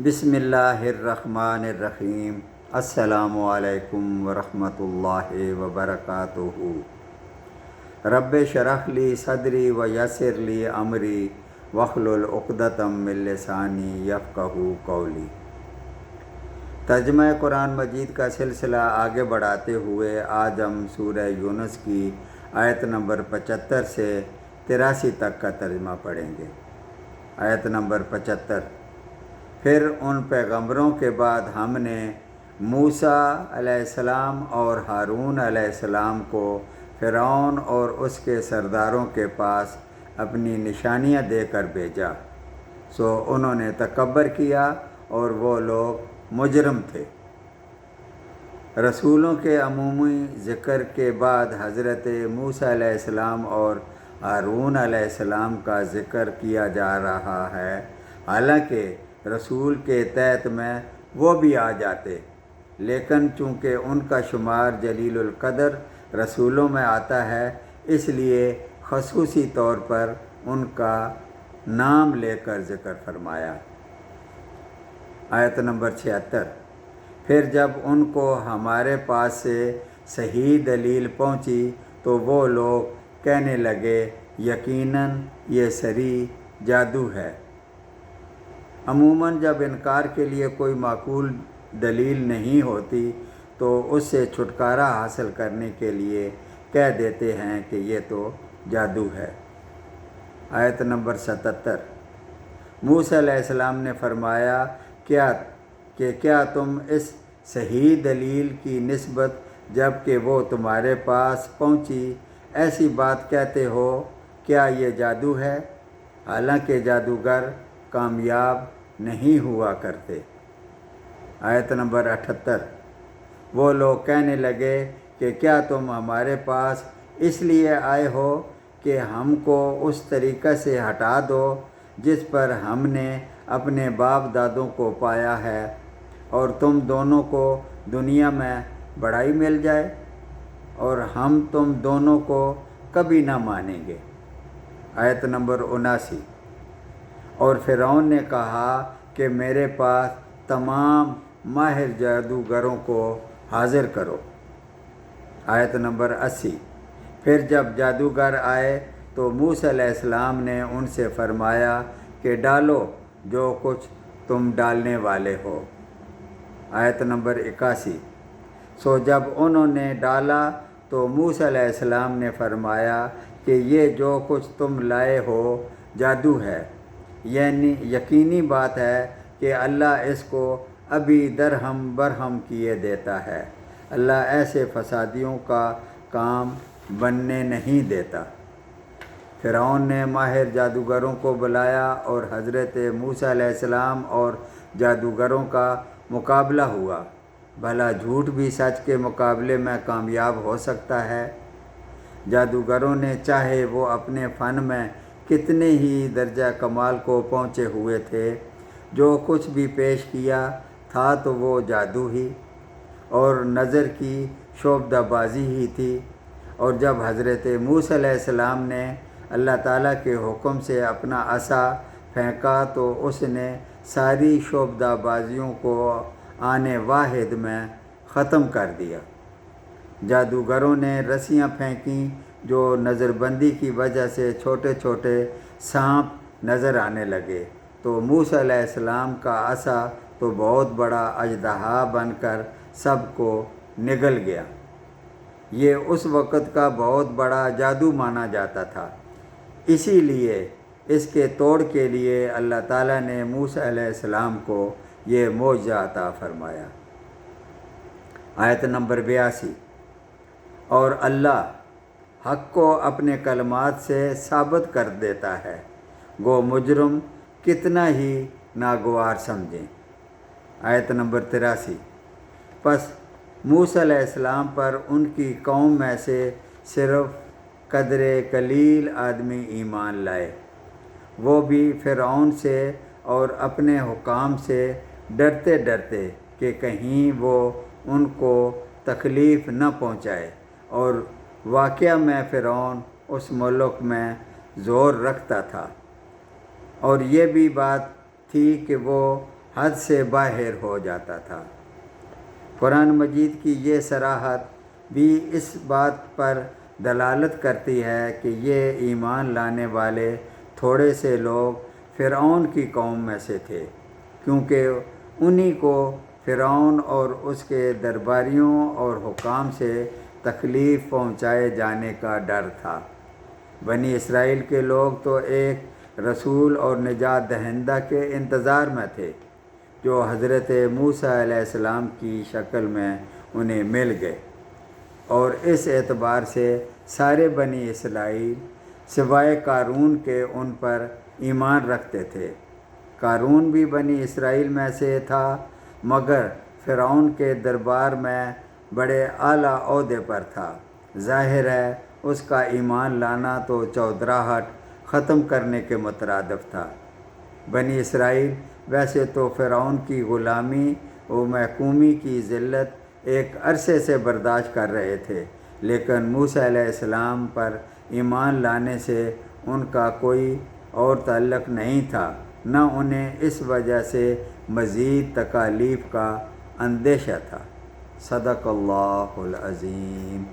بسم اللہ الرحمن الرحیم۔ السلام علیکم ورحمۃ اللہ وبرکاتہ۔ رب اشرح لی صدری ویسر لی امری واحلل عقدۃ من لسانی یفقہوا قولی۔ ترجمہ قرآن مجید کا سلسلہ آگے بڑھاتے ہوئے آج ہم سورہ یونس کی آیت نمبر 75 سے 83 تک کا ترجمہ پڑھیں گے۔ آیت نمبر 75۔ پھر ان پیغمبروں کے بعد ہم نے موسیٰ علیہ السلام اور ہارون علیہ السلام کو فرعون اور اس کے سرداروں کے پاس اپنی نشانیاں دے کر بھیجا، سو انہوں نے تکبر کیا اور وہ لوگ مجرم تھے۔ رسولوں کے عمومی ذکر کے بعد حضرت موسیٰ علیہ السلام اور ہارون علیہ السلام کا ذکر کیا جا رہا ہے، حالانکہ رسول کے تحت میں وہ بھی آ جاتے، لیکن چونکہ ان کا شمار جلیل القدر رسولوں میں آتا ہے، اس لیے خصوصی طور پر ان کا نام لے کر ذکر فرمایا۔ آیت نمبر 76۔ پھر جب ان کو ہمارے پاس سے صحیح دلیل پہنچی تو وہ لوگ کہنے لگے یقیناً یہ صریح جادو ہے۔ عموماً جب انکار کے لیے کوئی معقول دلیل نہیں ہوتی تو اس سے چھٹکارا حاصل کرنے کے لیے کہہ دیتے ہیں کہ یہ تو جادو ہے۔ آیت نمبر 77۔ موسیٰ علیہ السلام نے فرمایا کیا تم اس صحیح دلیل کی نسبت جب کہ وہ تمہارے پاس پہنچی ایسی بات کہتے ہو؟ کیا یہ جادو ہے؟ حالانکہ جادوگر کامیاب نہیں ہوا کرتے۔ آیت نمبر 78۔ وہ لوگ کہنے لگے کہ کیا تم ہمارے پاس اس لیے آئے ہو کہ ہم کو اس طریقہ سے ہٹا دو جس پر ہم نے اپنے باپ دادوں کو پایا ہے، اور تم دونوں کو دنیا میں بڑائی مل جائے، اور ہم تم دونوں کو کبھی نہ مانیں گے۔ آیت نمبر 79۔ اور فرعون نے کہا کہ میرے پاس تمام ماہر جادوگروں کو حاضر کرو۔ آیت نمبر 80۔ پھر جب جادوگر آئے تو موسیٰ علیہ السلام نے ان سے فرمایا کہ ڈالو جو کچھ تم ڈالنے والے ہو۔ آیت نمبر 81۔ سو جب انہوں نے ڈالا تو موسیٰ علیہ السلام نے فرمایا کہ یہ جو کچھ تم لائے ہو جادو ہے، یعنی یقینی بات ہے کہ اللہ اس کو ابھی درہم برہم کیے دیتا ہے، اللہ ایسے فسادیوں کا کام بننے نہیں دیتا۔ فرعون نے ماہر جادوگروں کو بلایا اور حضرت موسیٰ علیہ السلام اور جادوگروں کا مقابلہ ہوا۔ بھلا جھوٹ بھی سچ کے مقابلے میں کامیاب ہو سکتا ہے؟ جادوگروں نے چاہے وہ اپنے فن میں کتنے ہی درجہ کمال کو پہنچے ہوئے تھے، جو کچھ بھی پیش کیا تھا تو وہ جادو ہی اور نظر کی شعبدہ بازی ہی تھی۔ اور جب حضرت موسیٰ علیہ السلام نے اللہ تعالیٰ کے حکم سے اپنا عصا پھینکا تو اس نے ساری شعبدہ بازیوں کو آنے واحد میں ختم کر دیا۔ جادوگروں نے رسیاں پھینکیں جو نظر بندی کی وجہ سے چھوٹے چھوٹے سانپ نظر آنے لگے، تو موسیٰ علیہ السلام کا عصا تو بہت بڑا اژدہا بن کر سب کو نگل گیا۔ یہ اس وقت کا بہت بڑا جادو مانا جاتا تھا، اسی لیے اس کے توڑ کے لیے اللہ تعالیٰ نے موسیٰ علیہ السلام کو یہ معجزہ عطا فرمایا۔ آیت نمبر 82۔ اور اللہ حق کو اپنے کلمات سے ثابت کر دیتا ہے، گو مجرم کتنا ہی ناگوار سمجھیں۔ آیت نمبر 83۔ پس موسیٰ علیہ السلام پر ان کی قوم میں سے صرف قدر قلیل آدمی ایمان لائے، وہ بھی فرعون سے اور اپنے حکام سے ڈرتے ڈرتے کہ کہیں وہ ان کو تکلیف نہ پہنچائے، اور واقعہ میں فرعون اس ملک میں زور رکھتا تھا، اور یہ بھی بات تھی کہ وہ حد سے باہر ہو جاتا تھا۔ قرآن مجید کی یہ صراحت بھی اس بات پر دلالت کرتی ہے کہ یہ ایمان لانے والے تھوڑے سے لوگ فرعون کی قوم میں سے تھے، کیونکہ انہی کو فرعون اور اس کے درباریوں اور حکام سے تکلیف پہنچائے جانے کا ڈر تھا۔ بنی اسرائیل کے لوگ تو ایک رسول اور نجات دہندہ کے انتظار میں تھے، جو حضرت موسیٰ علیہ السلام کی شکل میں انہیں مل گئے، اور اس اعتبار سے سارے بنی اسرائیل سوائے قارون کے ان پر ایمان رکھتے تھے۔ قارون بھی بنی اسرائیل میں سے تھا، مگر فرعون کے دربار میں بڑے اعلیٰ عہدے پر تھا۔ ظاہر ہے اس کا ایمان لانا تو چودراہٹ ختم کرنے کے مترادف تھا۔ بنی اسرائیل ویسے تو فرعون کی غلامی و محکومی کی ذلت ایک عرصے سے برداشت کر رہے تھے، لیکن موسیٰ علیہ السلام پر ایمان لانے سے ان کا کوئی اور تعلق نہیں تھا، نہ انہیں اس وجہ سے مزید تکالیف کا اندیشہ تھا۔ صدق اللہ العظیم۔